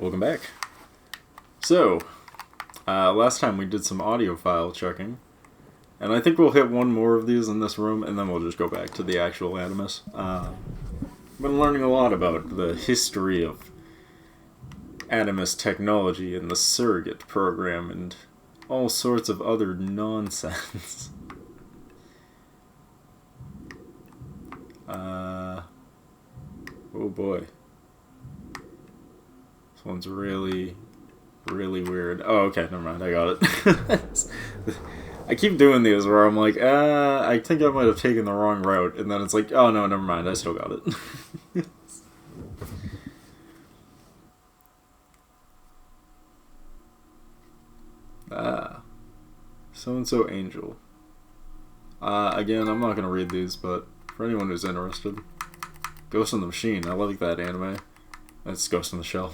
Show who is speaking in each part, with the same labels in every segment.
Speaker 1: Welcome back. So, last time we did some audio file checking, and I think we'll hit one more of these in this room, and then we'll just go back to the actual Animus. I've been learning a lot about the history of Animus technology and the surrogate program and all sorts of other nonsense. Oh boy. This one's really weird. Oh, okay, never mind, I got it. I keep doing these where I'm like, I think I might have taken the wrong route, and then it's like, oh no, never mind, I still got it. So-and-so Angel. Again, I'm not gonna read these, but for anyone who's interested, Ghost in the Machine, I like that anime. That's Ghost in the Shell.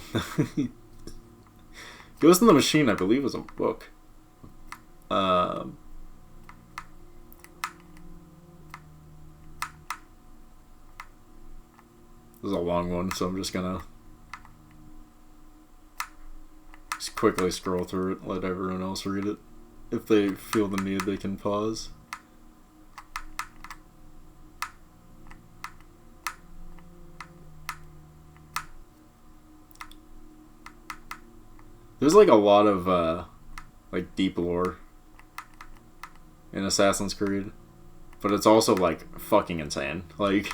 Speaker 1: Ghost in the Machine, I believe, was a book. This is a long one, so I'm just gonna quickly scroll through it, let everyone else read it. If they feel the need, they can pause. There's like a lot of like deep lore in Assassin's Creed, but it's also like fucking insane. Like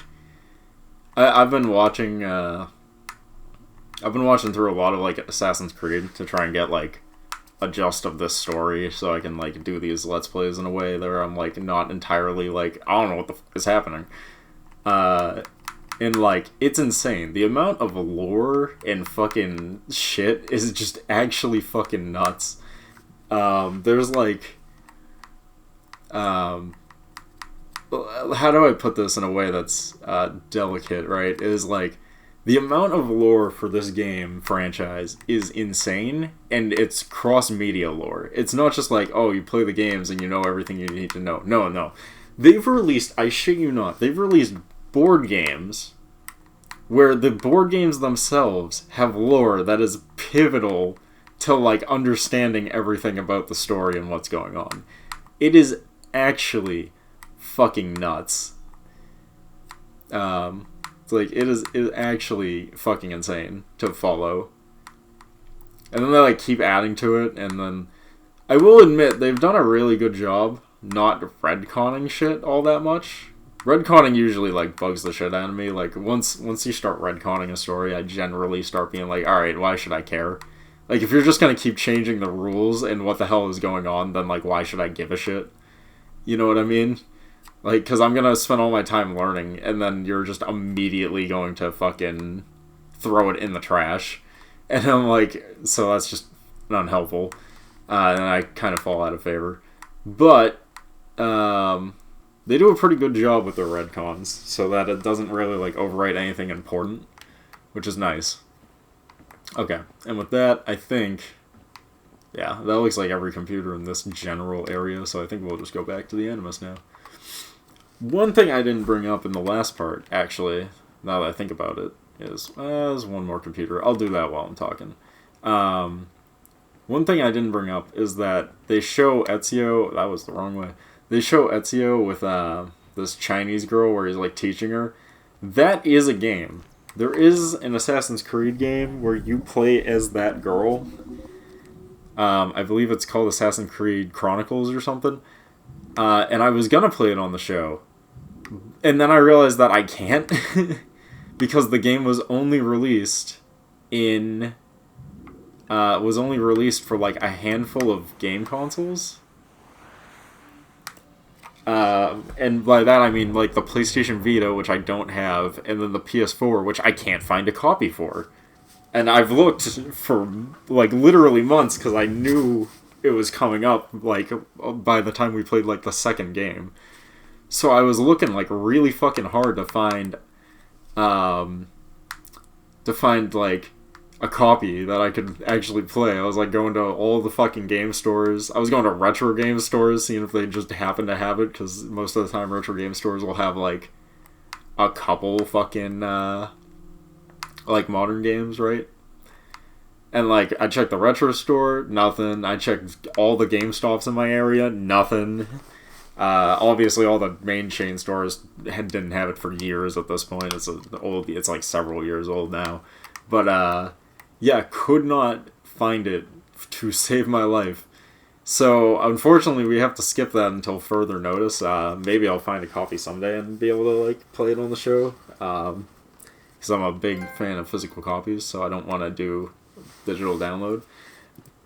Speaker 1: I've been watching through a lot of like Assassin's Creed to try and get like a gist of this story, so I can like do these Let's Plays in a way that I'm like not entirely like, I don't know what the fuck is happening. And, like, it's insane. The amount of lore and fucking shit is just actually fucking nuts. There's, like... how do I put this in a way that's delicate, right? It is, like, the amount of lore for this game franchise is insane, and it's cross-media lore. It's not just like, oh, you play the games and you know everything you need to know. No. They've released, I shit you not, they've released board games where the board games themselves have lore that is pivotal to like understanding everything about the story and what's going on. It is actually fucking nuts. It's like it is actually fucking insane to follow. And then they like keep adding to it, and then I will admit they've done a really good job not retconning shit all that much. Retconning usually, like, bugs the shit out of me. Like, once you start retconning a story, I generally start being like, alright, why should I care? Like, if you're just gonna keep changing the rules and what the hell is going on, then, like, why should I give a shit? You know what I mean? Like, because I'm gonna spend all my time learning, and then you're just immediately going to fucking throw it in the trash. And I'm like, so that's just unhelpful. And I kind of fall out of favor. But, they do a pretty good job with their retcons, so that it doesn't really, like, overwrite anything important, which is nice. Okay, and with that, I think, yeah, that looks like every computer in this general area, so I think we'll just go back to the Animus now. One thing I didn't bring up in the last part, actually, now that I think about it, is, there's one more computer. I'll do that while I'm talking. One thing I didn't bring up is that they show Ezio, that was the wrong way, they show Ezio with this Chinese girl where he's like teaching her. That is a game. There is an Assassin's Creed game where you play as that girl. I believe it's called Assassin's Creed Chronicles or something. And I was gonna play it on the show. And then I realized that I can't. Because the game was only released for like a handful of game consoles. And by that I mean like the PlayStation Vita, which I don't have, and then the PS4, which I can't find a copy for. And I've looked for like literally months because I knew it was coming up like by the time we played like the second game. So I was looking like really fucking hard to find like a copy that I could actually play. I was like going to all the fucking game stores. I was going to retro game stores, seeing if they just happen to have it, because most of the time retro game stores will have like a couple fucking like modern games, right? And, like, I checked the retro store, nothing. I checked all the GameStops in my area, nothing. Obviously, all the main chain stores didn't have it for years at this point. It's like several years old now. But, yeah, could not find it to save my life. So, unfortunately, we have to skip that until further notice. Maybe I'll find a copy someday and be able to, like, play it on the show. Because I'm a big fan of physical copies, so I don't want to do digital download.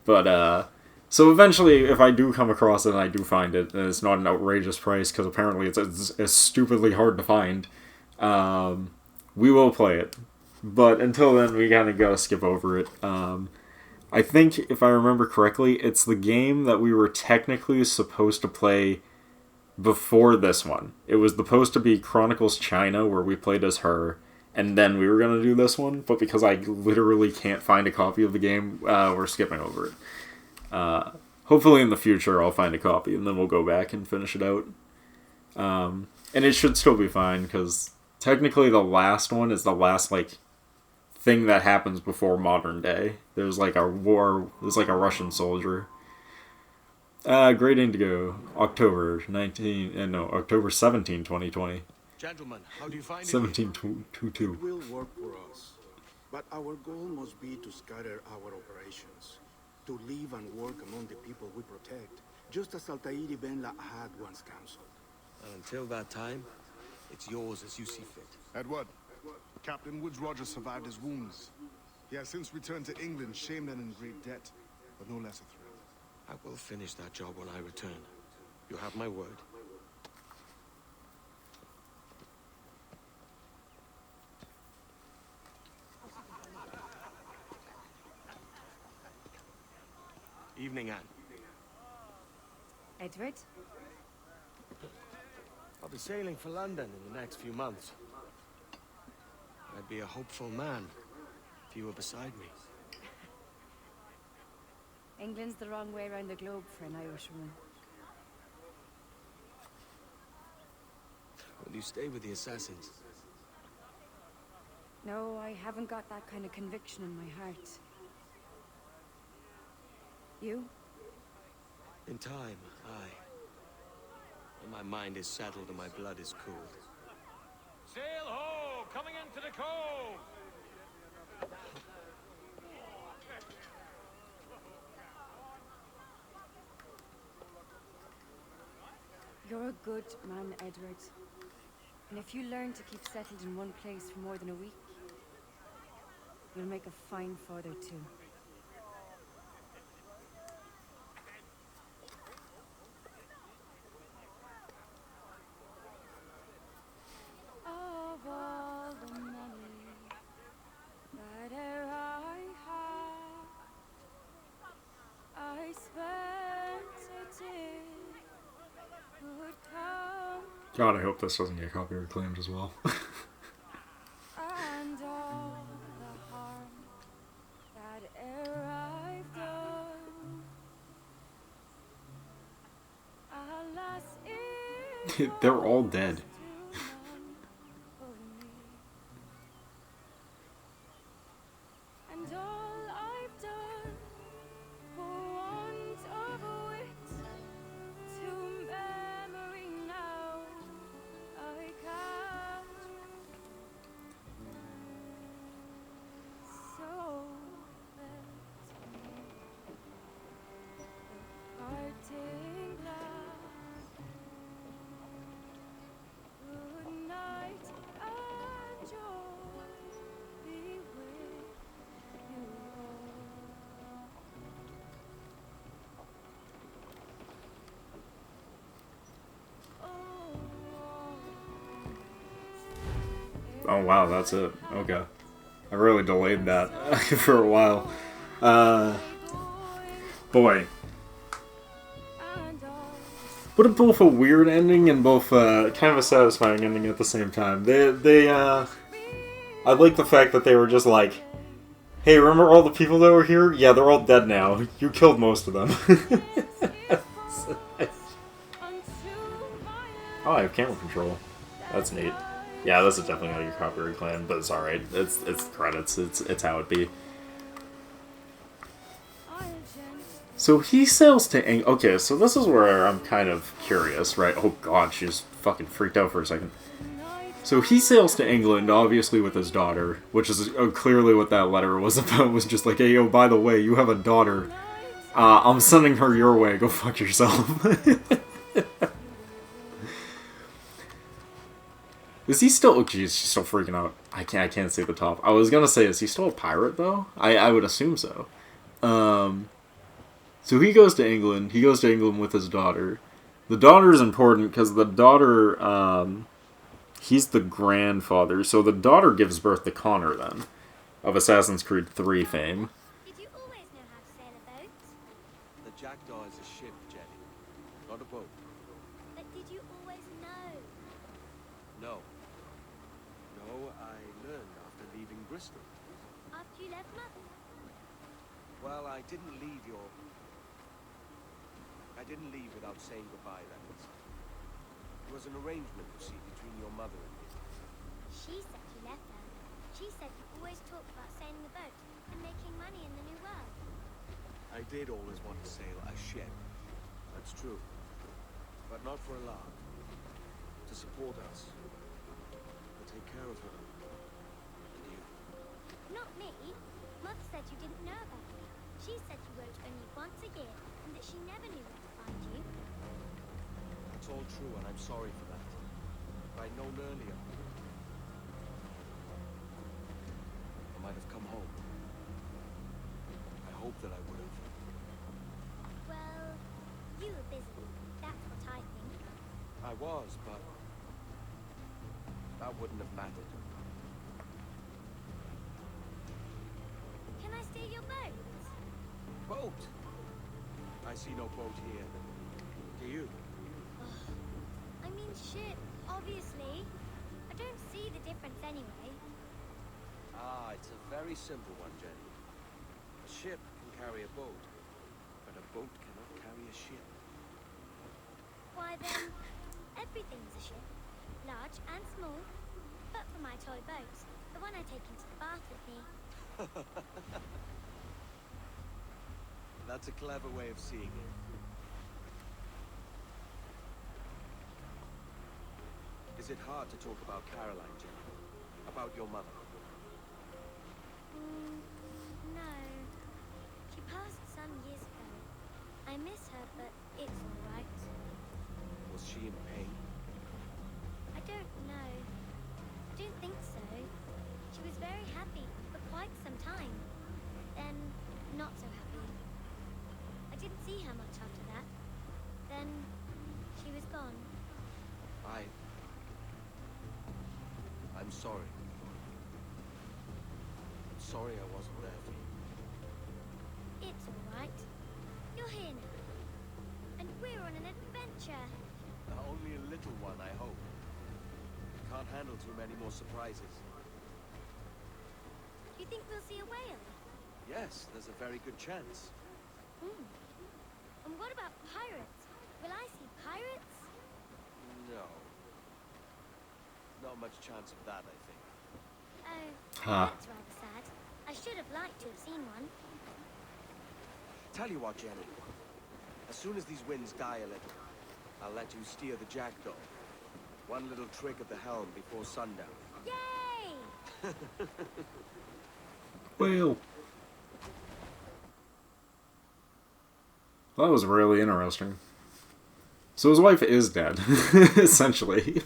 Speaker 1: But, so eventually, if I do come across it and I do find it, and it's not an outrageous price, because apparently it's stupidly hard to find, we will play it. But until then, we kind of gotta skip over it. I think, if I remember correctly, it's the game that we were technically supposed to play before this one. It was supposed to be Chronicles China, where we played as her, and then we were going to do this one, but because I literally can't find a copy of the game, we're skipping over it. Hopefully in the future I'll find a copy, and then we'll go back and finish it out. And it should still be fine, because technically the last one is the last, like, thing that happens before modern day. There's, like, a war, there's, like, a Russian soldier. Great Indigo, October 17, 2020.
Speaker 2: Gentlemen, how do you find
Speaker 1: 1722.
Speaker 3: It will work for us, but our goal must be to scatter our operations, to live and work among the people we protect, just as Altair ibn La had once counseled.
Speaker 2: And until that time, it's yours as you see fit.
Speaker 4: Edward, Captain Woods Rogers survived his wounds. He has since returned to England, shamed and in great debt, but no less a threat.
Speaker 2: I will finish that job when I return. You have my word. Evening, Anne.
Speaker 5: Edward?
Speaker 2: I'll be sailing for London in the next few months. I'd be a hopeful man if you were beside me.
Speaker 5: England's the wrong way around the globe for an Irishwoman.
Speaker 2: Will you stay with the assassins?
Speaker 5: No, I haven't got that kind of conviction in my heart. You?
Speaker 2: In time, aye. When my mind is settled and my blood is cooled.
Speaker 6: Sail ho! Coming into the cove!
Speaker 5: You're a good man, Edward. And if you learn to keep settled in one place for more than a week, you'll make a fine father too. Of all the money that e'er I had, I spent it in good count.
Speaker 1: God, I hope this doesn't get copyright claimed as well.
Speaker 5: And all the harm that e'er I've done, alas, it
Speaker 1: They're all dead.
Speaker 5: was to none but me. And all I've done for want of wit, to memory now I can't. So let the parting glass. Good night and joy be with you all.
Speaker 1: Oh wow, that's it. Okay. I really delayed that for a while. Boy. But both a weird ending and both kind of a satisfying ending at the same time. I like the fact that they were just like, hey, remember all the people that were here? Yeah, they're all dead now. You killed most of them. Oh, I have camera control. That's neat. Yeah, this is definitely not your copyright claim, but it's alright. It's credits. It's how it be. So he sails to England. Okay, so this is where I'm kind of curious, right? Oh god, she just fucking freaked out for a second. So he sails to England, obviously with his daughter, which is clearly what that letter was about, was just like, hey, oh, by the way, you have a daughter. I'm sending her your way, go fuck yourself. Is he still... Oh, jeez, she's still freaking out. I can't see the top. I was gonna say, is he still a pirate, though? I would assume so. So he goes to England. He goes to England with his daughter. The daughter is important because the daughter... he's the grandfather. So the daughter gives birth to Connor, then, of Assassin's Creed 3 fame.
Speaker 7: Did you always know how to sail a boat?
Speaker 2: The Jackdaw is a ship, Jenny, not a boat.
Speaker 7: But did you always know?
Speaker 2: No. No, I learned after leaving Bristol.
Speaker 7: After you left Mother?
Speaker 2: Well, I didn't leave without saying goodbye, that is. It was an arrangement, you see, between your mother and me.
Speaker 7: She said you left her. She said you always talked about sailing the boat and making money in the New World.
Speaker 2: I did always want to sail a ship. That's true. But not for a lark. To support us. To take care of her. And you.
Speaker 7: Not me. Mother said you didn't know about me. She said you wrote only once a year and that she never knew where to find you.
Speaker 2: That's all true, and I'm sorry for that. If I'd known earlier, I might have come home. I hope that I would have.
Speaker 7: Well, you were busy. That's what I think.
Speaker 2: I was, but that wouldn't have mattered.
Speaker 7: Can I steal your boat?
Speaker 2: Boat? I see no boat here. Do you?
Speaker 7: I mean ship, obviously. I don't see the difference anyway.
Speaker 2: Ah, it's a very simple one, Jenny. A ship can carry a boat, but a boat cannot carry a ship.
Speaker 7: Why then, everything's a ship. Large and small. But for my toy boat, the one I take into the bath with me.
Speaker 2: That's a clever way of seeing it. Is it hard to talk about Caroline, Jenny? About your mother?
Speaker 7: No. She passed some years ago. I miss her, but it's all right.
Speaker 2: Was she in pain?
Speaker 7: I don't know. I don't think so. She was very happy for quite some time. Then, not so happy. I didn't see her much after that. Then, she was gone.
Speaker 2: I'm sorry. I'm sorry I wasn't there for you.
Speaker 7: It's all right. You're here now. And we're on an adventure.
Speaker 2: Only a little one, I hope. Can't handle too many more surprises.
Speaker 7: Do you think we'll see a whale?
Speaker 2: Yes, there's a very good chance.
Speaker 7: And what about pirates? Will I see pirates?
Speaker 2: No. Not much chance of that, I think.
Speaker 7: Oh,
Speaker 1: Huh.
Speaker 7: that's rather sad. I should have liked to have seen one.
Speaker 2: Tell you what, Jenny. As soon as these winds die a little, I'll let you steer the Jackdaw. One little trick at the helm before sundown.
Speaker 7: Yay!
Speaker 1: Well, that was really interesting. So his wife is dead, essentially.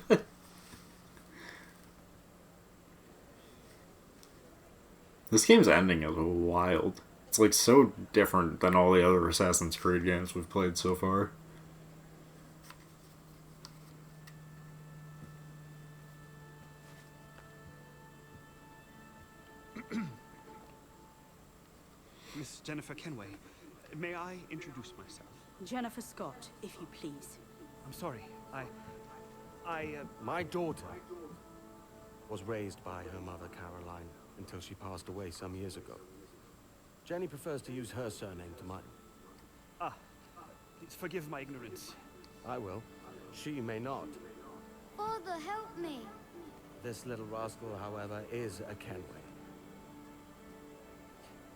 Speaker 1: This game's ending is wild. It's like so different than all the other Assassin's Creed games we've played so far.
Speaker 8: Miss Jennifer Kenway, may I introduce myself?
Speaker 9: Jennifer Scott, if you please.
Speaker 8: I'm sorry,
Speaker 2: My daughter was raised by her mother, Caroline, until she passed away some years ago. Jenny prefers to use her surname to mine.
Speaker 8: please forgive my ignorance.
Speaker 2: I will. She may not.
Speaker 7: Father, help me.
Speaker 2: This little rascal, however, is a Kenway.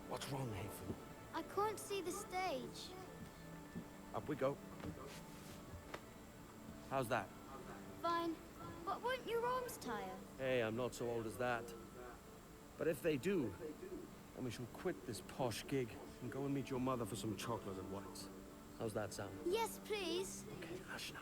Speaker 2: What's wrong, Hafen?
Speaker 7: I can't see the stage.
Speaker 2: Up we go. How's that?
Speaker 7: Fine. But won't your arms tire?
Speaker 2: Hey, I'm not so old as that. But if they do, then we shall quit this posh gig and go and meet your mother for some chocolate and whites. How's that sound?
Speaker 7: Yes, please.
Speaker 2: Okay, hush now.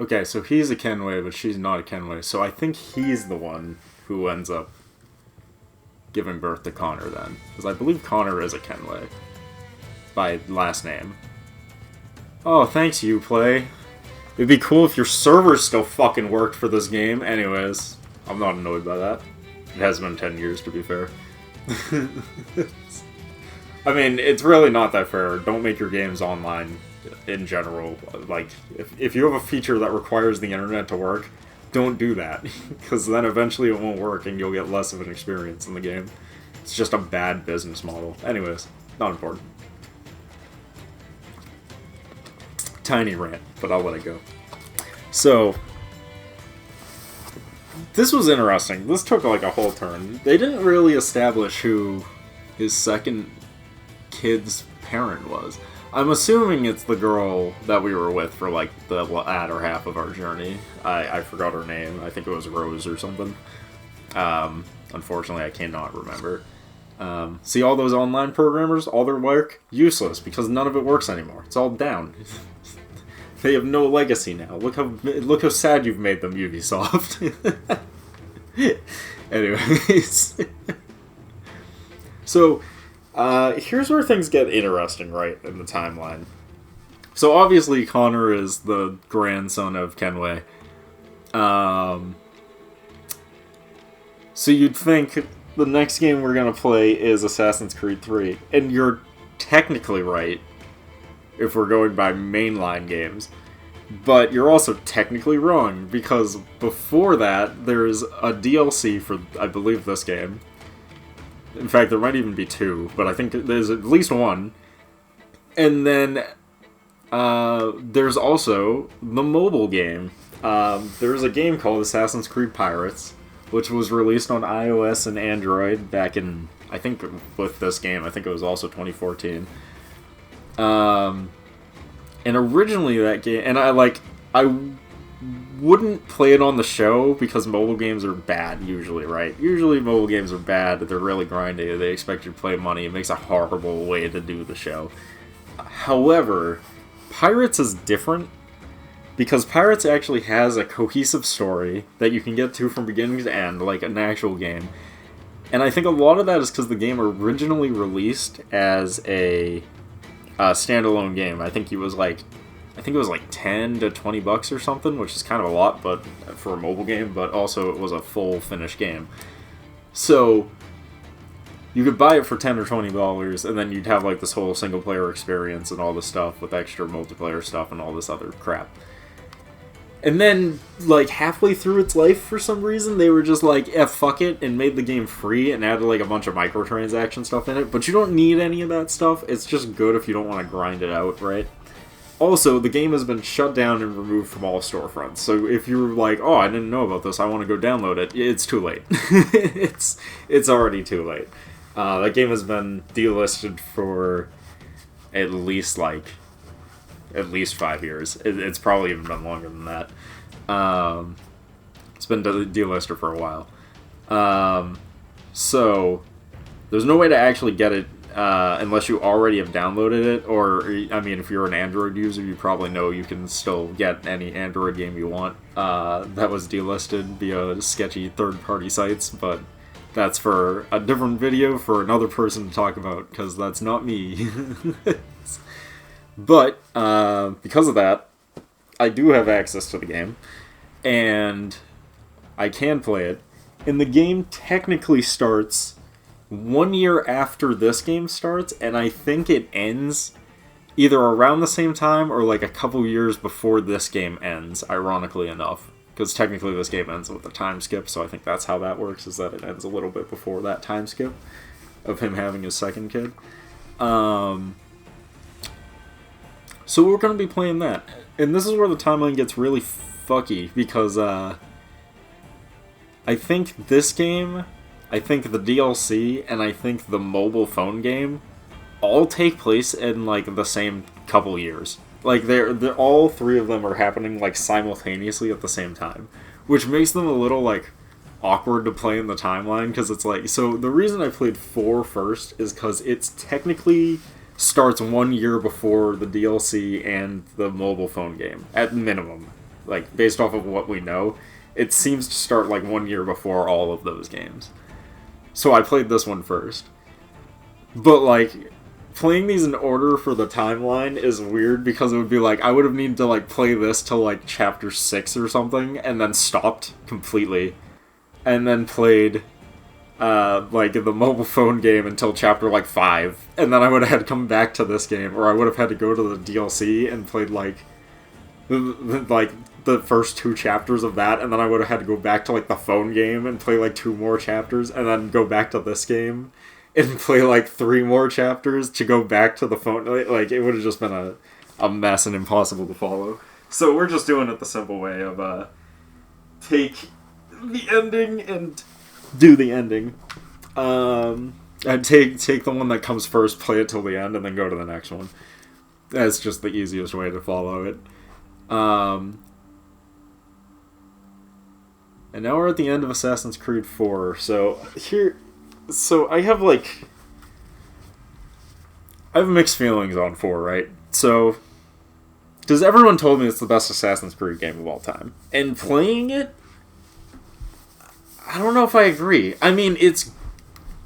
Speaker 1: Okay, so he's a Kenway, but she's not a Kenway. So I think he's the one who ends up giving birth to Connor then. Because I believe Connor is a Kenway. By last name. Oh, thanks, Uplay. It'd be cool if your server still fucking worked for this game. Anyways, I'm not annoyed by that. It has been 10 years, to be fair. I mean, it's really not that fair. Don't make your games online in general. Like, if you have a feature that requires the internet to work, don't do that. Because then eventually it won't work and you'll get less of an experience in the game. It's just a bad business model. Anyways, not important. Tiny rant, but I'll let it go. So, this was interesting. This took like a whole turn. They didn't really establish who his second kid's parent was. I'm assuming it's the girl that we were with for like the latter half of our journey. I forgot her name. I think it was Rose or something. Unfortunately, I cannot remember. See all those online programmers, all their work, useless because none of it works anymore. It's all down. They have no legacy now. Look how sad you've made them, Ubisoft. Anyways. So, here's where things get interesting, right, in the timeline. So, obviously, Connor is the grandson of Kenway. So you'd think the next game we're going to play is Assassin's Creed 3. And you're technically right, if we're going by mainline games. But you're also technically wrong, because before that, there's a DLC for, I believe, this game. In fact, there might even be two, but I think there's at least one. And then, there's also the mobile game. There's a game called Assassin's Creed Pirates, which was released on iOS and Android back in, I think, with this game, I think it was also 2014. And originally that game, and I wouldn't play it on the show because mobile games are bad usually, right? Usually mobile games are bad, they're really grindy, they expect you to play money, it makes a horrible way to do the show. However, Pirates is different because Pirates actually has a cohesive story that you can get to from beginning to end, like an actual game. And I think a lot of that is because the game originally released as a standalone game. I think it was like $10 to $20 or something, which is kind of a lot, but for a mobile game. But also it was a full finished game, so you could buy it for $10 or $20, and then you'd have like this whole single player experience and all this stuff with extra multiplayer stuff and all this other crap. And then, like, halfway through its life, for some reason, they were just like, fuck it, and made the game free and added, like, a bunch of microtransaction stuff in it. But you don't need any of that stuff. It's just good if you don't want to grind it out, right? Also, the game has been shut down and removed from all storefronts. So if you're like, oh, I didn't know about this, I want to go download it, it's too late. It's already too late. That game has been delisted for at least 5 years. It's probably even been longer than that. It's been delisted for a while. So, there's no way to actually get it unless you already have downloaded it. Or, I mean, if you're an Android user, you probably know you can still get any Android game you want that was delisted via sketchy third-party sites. But that's for a different video for another person to talk about, because that's not me. But, because of that, I do have access to the game, and I can play it, and the game technically starts 1 year after this game starts, and I think it ends either around the same time or like a couple years before this game ends, ironically enough, because technically this game ends with a time skip, so I think that's how that works, is that it ends a little bit before that time skip of him having his second kid. So we're going to be playing that. And this is where the timeline gets really fucky because I think this game, I think the DLC, and I think the mobile phone game all take place in like the same couple years. Like they're all three of them are happening like simultaneously at the same time, which makes them a little like awkward to play in the timeline because it's like, so the reason I played 4 first is because it's technically starts 1 year before the DLC and the mobile phone game at minimum. Like based off of what we know, it seems to start like 1 year before all of those games. So I played this one first. But like playing these in order for the timeline is weird because it would be like I would have needed to like play this till like chapter 6 or something and then stopped completely and then played like the mobile phone game until chapter like 5 and then I would have had to come back to this game, or I would have had to go to the DLC and played like the first 2 chapters of that, and then I would have had to go back to like the phone game and play like 2 more chapters and then go back to this game and play like 3 more chapters to go back to the phone. Like it would have just been a mess and impossible to follow. So we're just doing it the simple way of take the ending and do the ending. And take the one that comes first, play it till the end, and then go to the next one. That's just the easiest way to follow it. And now we're at the end of Assassin's Creed 4. So I have mixed feelings on 4, right? So, because everyone told me it's the best Assassin's Creed game of all time. And playing it, I don't know if I agree. I mean, it's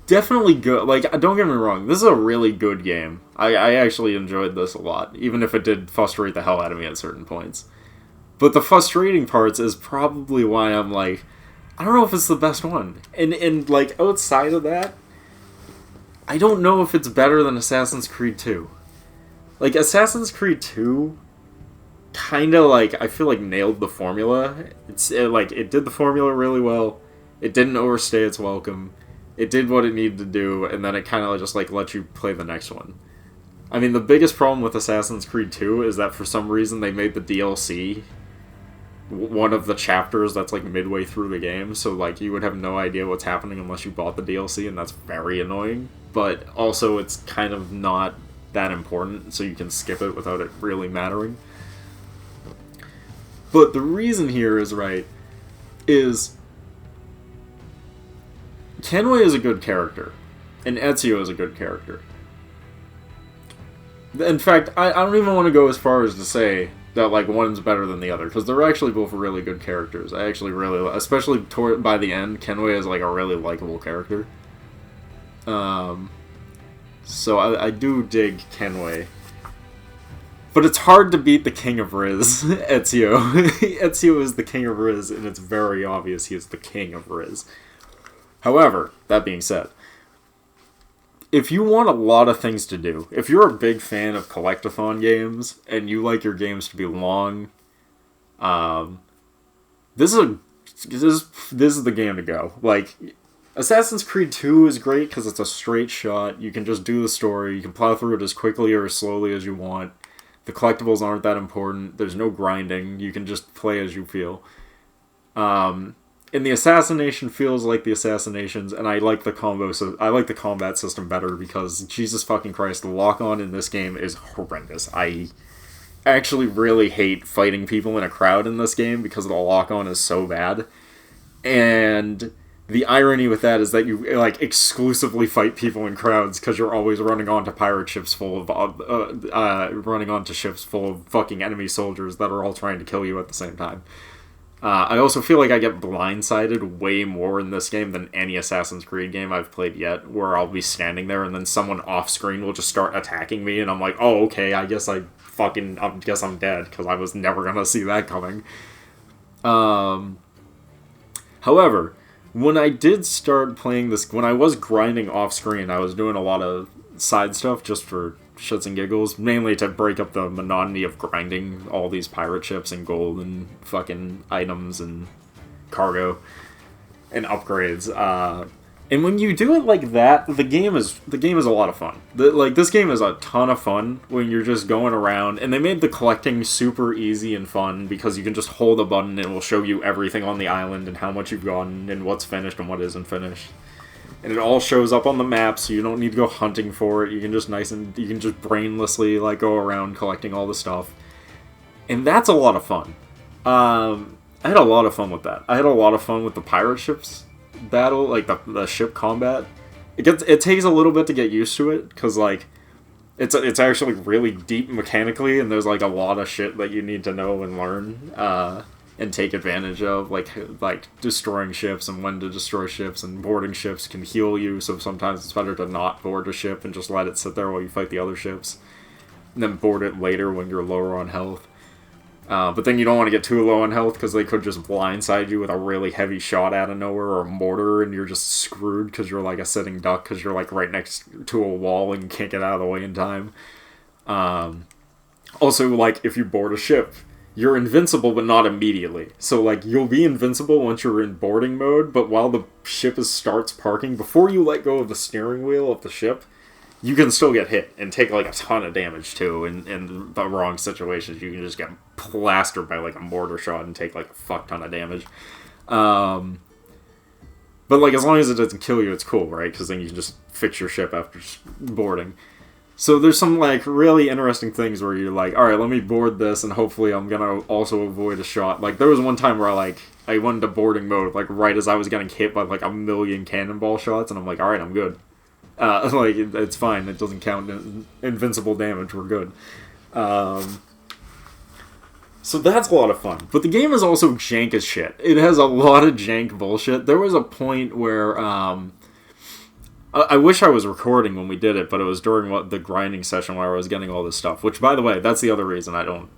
Speaker 1: definitely good. Like, don't get me wrong, this is a really good game. I actually enjoyed this a lot, even if it did frustrate the hell out of me at certain points. But the frustrating parts is probably why I'm like, I don't know if it's the best one. And like, outside of that, I don't know if it's better than Assassin's Creed 2. Like, Assassin's Creed 2 kind of, like, I feel like nailed the formula. It did the formula really well. It didn't overstay its welcome. It did what it needed to do, and then it kind of just, like, let you play the next one. I mean, the biggest problem with Assassin's Creed 2 is that for some reason they made the DLC one of the chapters that's like midway through the game, so like you would have no idea what's happening unless you bought the DLC, and that's very annoying. But also it's kind of not that important, so you can skip it without it really mattering. But the reason here is Kenway is a good character, and Ezio is a good character. In fact, I don't even want to go as far as to say that like one's better than the other, because they're actually both really good characters. I actually really, especially by the end, Kenway is like a really likable character. So I do dig Kenway, but it's hard to beat the King of Riz, Ezio. Ezio is the King of Riz, and it's very obvious he is the King of Riz. However, that being said, if you want a lot of things to do, if you're a big fan of collectathon games and you like your games to be long, this is the game to go. Like, Assassin's Creed 2 is great because it's a straight shot. You can just do the story. You can plow through it as quickly or as slowly as you want. The collectibles aren't that important. There's no grinding. You can just play as you feel. And the assassination feels like the assassinations, and I like the combat system better because, Jesus fucking Christ, the lock-on in this game is horrendous. I actually really hate fighting people in a crowd in this game because the lock-on is so bad. And the irony with that is that you like exclusively fight people in crowds because you're always running onto pirate ships full of running onto ships full of fucking enemy soldiers that are all trying to kill you at the same time. I also feel like I get blindsided way more in this game than any Assassin's Creed game I've played yet, where I'll be standing there and then someone off-screen will just start attacking me, and I'm like, oh, okay, I guess I'm dead, because I was never gonna see that coming. However, when I did start playing this, when I was grinding off-screen, I was doing a lot of side stuff just for shits and giggles, mainly to break up the monotony of grinding all these pirate ships and gold and fucking items and cargo and upgrades. And when you do it like that, the game is a lot of fun. This game is a ton of fun when you're just going around, and they made the collecting super easy and fun because you can just hold a button and it will show you everything on the island and how much you've gotten and what's finished and what isn't finished. And it all shows up on the map, so you don't need to go hunting for it. You can just brainlessly like go around collecting all the stuff. And that's a lot of fun. I had a lot of fun with that. I had a lot of fun with the pirate ships battle, like the ship combat. It takes a little bit to get used to it because like it's actually really deep mechanically, and there's like a lot of shit that you need to know and learn and take advantage of, like destroying ships and when to destroy ships, and boarding ships can heal you, so sometimes it's better to not board a ship and just let it sit there while you fight the other ships, and then board it later when you're lower on health. But then you don't want to get too low on health because they could just blindside you with a really heavy shot out of nowhere or a mortar, and you're just screwed because you're like a sitting duck because you're like right next to a wall and you can't get out of the way in time. Also, like, if you board a ship, you're invincible but not immediately. So like you'll be invincible once you're in boarding mode, but while the ship starts parking, before you let go of the steering wheel of the ship, you can still get hit and take like a ton of damage too. In the wrong situations, you can just get plastered by like a mortar shot and take like a fuck ton of damage. But like as long as it doesn't kill you, it's cool, right? Because then you can just fix your ship after boarding. So there's some like really interesting things where you're like, all right, let me board this, and hopefully I'm gonna also avoid a shot. Like there was one time where I went into boarding mode like right as I was getting hit by like a million cannonball shots, and I'm like, all right, I'm good. Like, it's fine. It doesn't count invincible damage. We're good. So that's a lot of fun. But the game is also jank as shit. It has a lot of jank bullshit. There was a point where, I wish I was recording when we did it, but it was during the grinding session where I was getting all this stuff. Which, by the way, that's the other reason I don't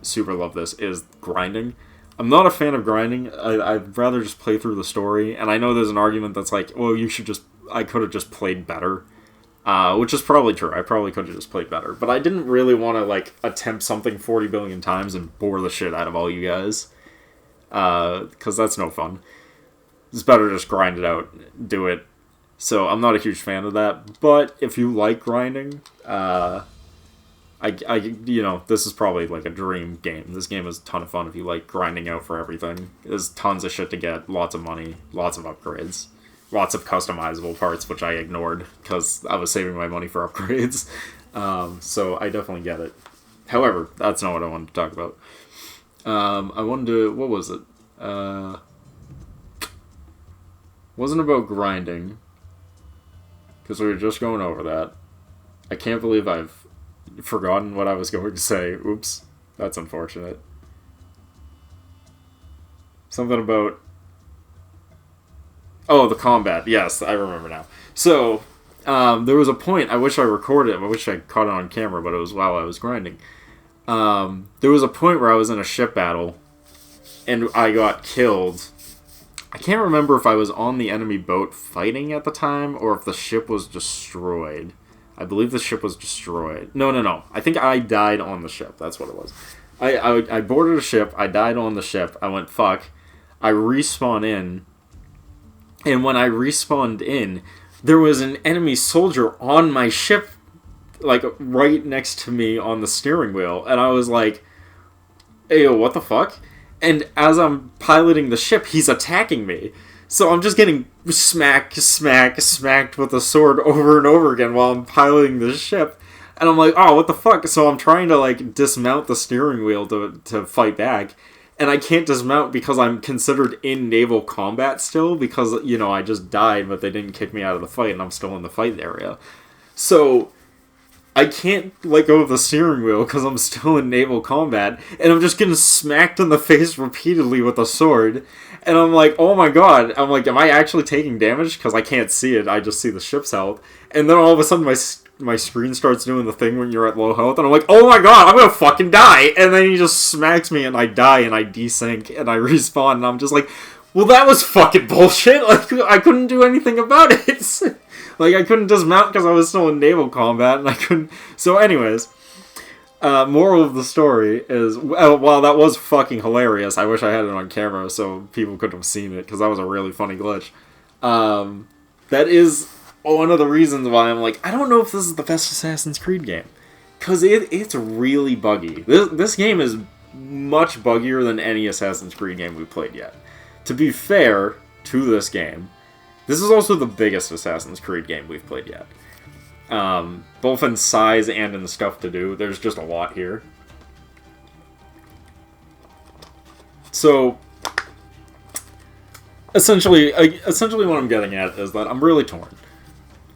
Speaker 1: super love this, is grinding. I'm not a fan of grinding. I'd rather just play through the story. And I know there's an argument that's like, well, I could have just played better. Which is probably true. I probably could have just played better. But I didn't really want to, like, attempt something 40 billion times and bore the shit out of all you guys. Because that's no fun. It's better to just grind it out. Do it. So I'm not a huge fan of that. But if you like grinding, this is probably like a dream game. This game is a ton of fun if you like grinding out for everything. There's tons of shit to get, lots of money, lots of upgrades, lots of customizable parts, which I ignored because I was saving my money for upgrades. So I definitely get it. However, that's not what I wanted to talk about. I wanted to, what was it? Wasn't about grinding, because we were just going over that. I can't believe I've forgotten what I was going to say. Oops. That's unfortunate. Something about... Oh, the combat. Yes, I remember now. So, there was a point, I wish I recorded it, I wish I caught it on camera, but it was while I was grinding. There was a point where I was in a ship battle, and I got killed. I can't remember if I was on the enemy boat fighting at the time, or if the ship was destroyed. I believe the ship was destroyed. No. I think I died on the ship. That's what it was. I boarded a ship. I died on the ship. I went, fuck. I respawn in. And when I respawned in, there was an enemy soldier on my ship, like, right next to me on the steering wheel. And I was like, Ayo, what the fuck? And as I'm piloting the ship, he's attacking me. So I'm just getting smacked with a sword over and over again while I'm piloting the ship. And I'm like, oh, what the fuck? So I'm trying to, like, dismount the steering wheel to fight back. And I can't dismount because I'm considered in naval combat still. Because, I just died, but they didn't kick me out of the fight, and I'm still in the fight area. So I can't let go of the steering wheel because I'm still in naval combat, and I'm just getting smacked in the face repeatedly with a sword, and I'm like, oh my god, I'm like, am I actually taking damage? Because I can't see it, I just see the ship's health, and then all of a sudden my screen starts doing the thing when you're at low health, and I'm like, oh my god, I'm gonna fucking die, and then he just smacks me, and I die, and I desync, and I respawn, and I'm just like, well, that was fucking bullshit, like, I couldn't do anything about it. Like, I couldn't dismount because I was still in naval combat, and I couldn't... So, anyways, moral of the story is, while that was fucking hilarious, I wish I had it on camera so people could have seen it, because that was a really funny glitch. that is one of the reasons why I'm like, I don't know if this is the best Assassin's Creed game. Because it's really buggy. This game is much buggier than any Assassin's Creed game we've played yet. To be fair to this game, this is also the biggest Assassin's Creed game we've played yet. Both in size and in stuff to do. There's just a lot here. So, essentially what I'm getting at is that I'm really torn.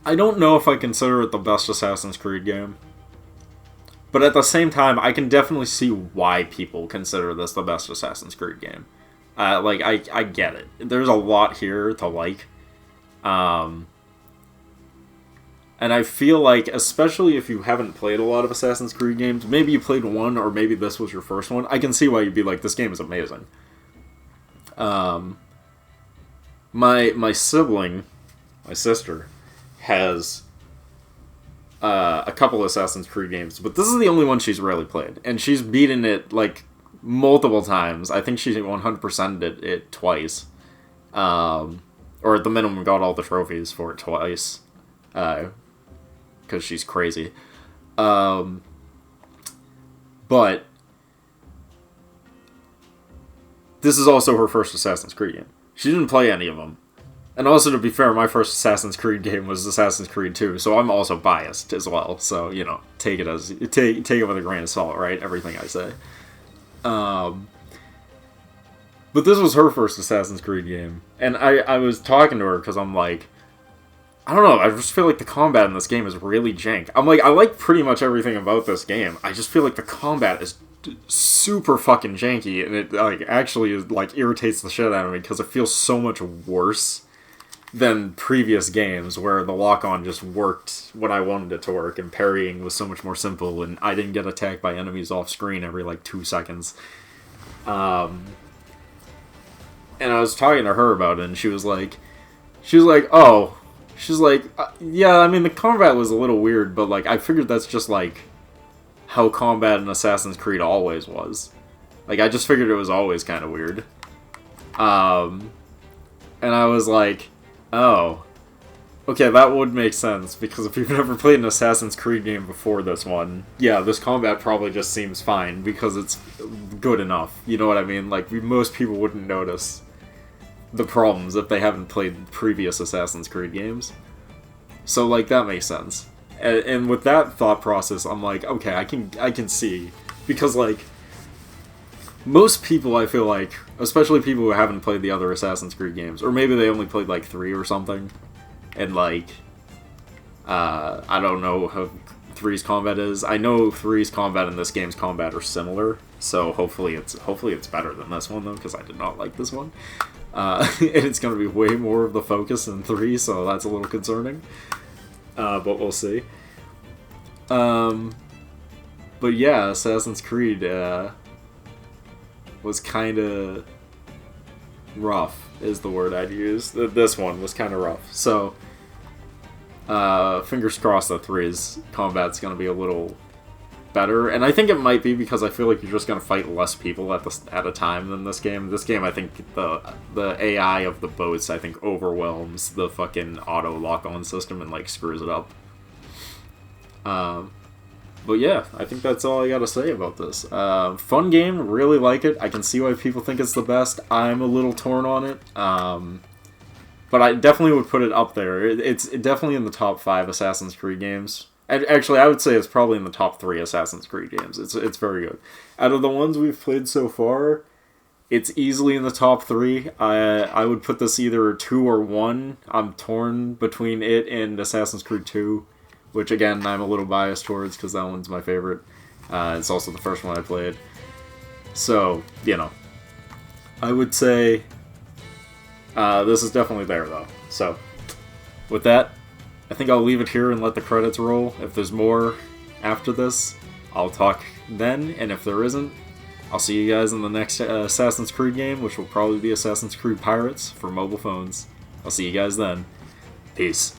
Speaker 1: I don't know if I consider it the best Assassin's Creed game. But at the same time, I can definitely see why people consider this the best Assassin's Creed game. I get it. There's a lot here to like. And I feel like, especially if you haven't played a lot of Assassin's Creed games, maybe you played one, or maybe this was your first one, I can see why you'd be like, this game is amazing. My sibling, my sister, has a couple Assassin's Creed games, but this is the only one she's really played, and she's beaten it, like, multiple times. I think she 100%'d it twice. Or at the minimum got all the trophies for it twice. Because she's crazy. But this is also her first Assassin's Creed game. She didn't play any of them. And also, to be fair, my first Assassin's Creed game was Assassin's Creed 2, so I'm also biased as well. So, you know, take it with a grain of salt, right? Everything I say. But this was her first Assassin's Creed game. And I was talking to her because I'm like, I don't know, I just feel like the combat in this game is really jank. I'm like, I like pretty much everything about this game. I just feel like the combat is super fucking janky, and it like actually is, like, irritates the shit out of me because it feels so much worse than previous games where the lock-on just worked when I wanted it to work, and parrying was so much more simple, and I didn't get attacked by enemies off screen every like 2 seconds. And I was talking to her about it, and she was like, oh, she's like, yeah, I mean, the combat was a little weird, but like, I figured that's just like how combat in Assassin's Creed always was. Like, I just figured it was always kind of weird. And I was like, oh, okay, that would make sense, because if you've never played an Assassin's Creed game before this one, yeah, this combat probably just seems fine, because it's good enough, you know what I mean? Like, most people wouldn't notice the problems if they haven't played previous Assassin's Creed games. So, like, that makes sense. And with that thought process, I'm like, okay, I can see, because, like, most people, I feel like, especially people who haven't played the other Assassin's Creed games, or maybe they only played, like, 3 or something, and, like, I don't know how 3's combat is. I know 3's combat and this game's combat are similar, so hopefully it's better than this one, though, because I did not like this one. And it's going to be way more of the focus in 3, so that's a little concerning. But we'll see. But yeah, Assassin's Creed, was kind of rough, is the word I'd use. This one was kind of rough. So, fingers crossed that 3's combat's going to be a little better. And I think it might be because I feel like you're just going to fight less people at a time than this game. This game, I think the AI of the boats, I think, overwhelms the fucking auto lock-on system and, like, screws it up. But yeah, I think that's all I gotta say about this. Fun game, really like it. I can see why people think it's the best. I'm a little torn on it. But I definitely would put it up there. It's definitely in the top 5 Assassin's Creed games. Actually, I would say it's probably in the top 3 Assassin's Creed games. It's very good. Out of the ones we've played so far, it's easily in the top 3. I would put this either 2 or 1. I'm torn between it and Assassin's Creed 2. Which, again, I'm a little biased towards, because that one's my favorite. It's also the first one I played. So, you know. I would say this is definitely there, though. So, with that, I think I'll leave it here and let the credits roll. If there's more after this, I'll talk then. And if there isn't, I'll see you guys in the next Assassin's Creed game, which will probably be Assassin's Creed Pirates for mobile phones. I'll see you guys then. Peace.